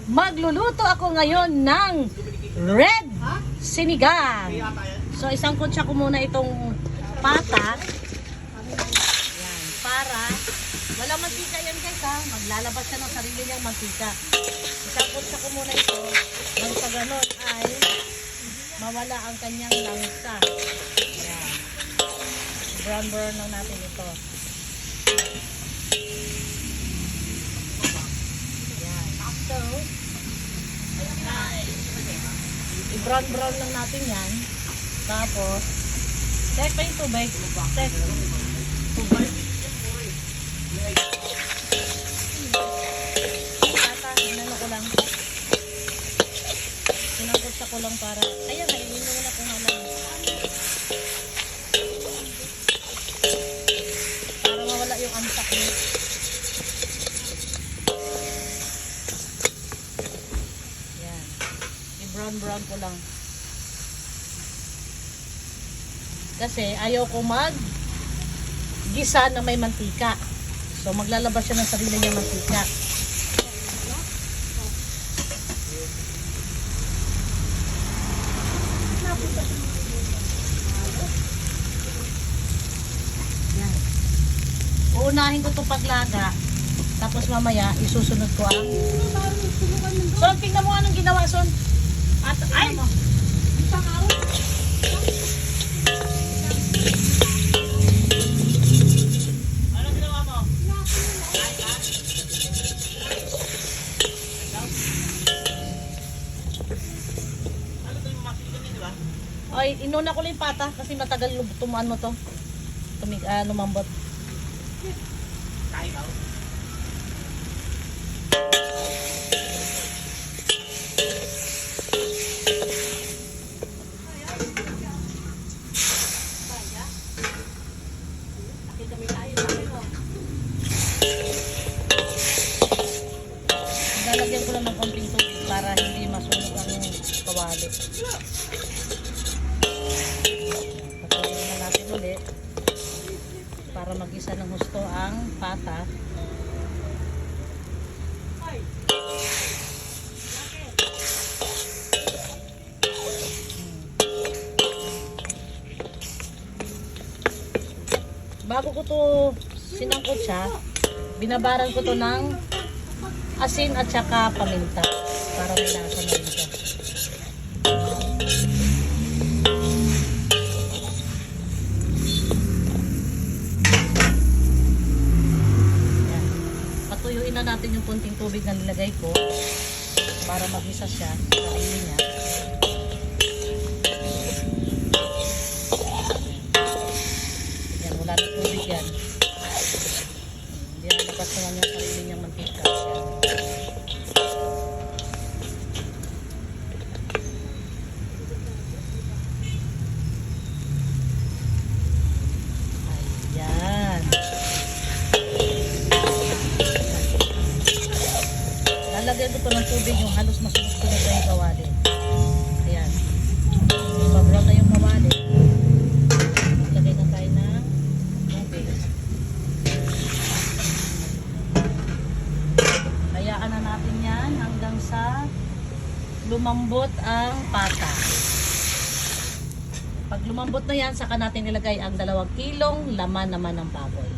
Magluluto ako ngayon ng red sinigang. So isang kutsa ko muna itong pata. Yan, para walang mantika yan guys ha. Maglalabas siya ng sarili niyang mantika. Isang kutsa ko muna ito. Nang sa ganon ay mawala ang kanyang langsa. Yan. Brown lang natin ito. Yan. So, i-brown lang natin yan. Tapos, check pa yung tubig. Check. Tata, hinano ko lang. Sinangkutsa ko lang para, ayan, nainin mo na kung halang. Para mawala yung antak niya. Yan. I-brown ko lang. Kasi ayaw ko mag-gisa na may mantika. So maglalabas siya ng sarili niya mantika. Yan. Uunahin ko itong paglaga. Tapos mamaya isusunod ko ang... Son, tingnan mo anong ginawa, Son. At, ay! Anong ginawa mo? Ay, inuna ko lang yung pata kasi matagal tumuan mo to. Lumambot. Lalagyan ko lang ng konting tubig para hindi masunog ang kawali. Patuloy na natin ulit para mag-isa ng husto ang pata. Bago ko to sinangkot siya, binabaran ko to ng asin at saka paminta para may lasa na rin siya. Yan. Patuyuin na natin yung kunting tubig na nilagay ko para mag-isa siya sa sarili niya. Yan, wala na tubig yan. Hindi na labas naman yung sarili niyang mantika. Ayan. Lalagyan ko ito ng tubig yung halos masunog-sunog na yung kawali. Ayan. Pabrown na yung kawali. Lagay na tayo ng tubig. Hayaan na natin yan hanggang sa lumambot ang pata. Pag lumambot na yan, saka natin ilagay ang 2 kilong laman naman ng baboy.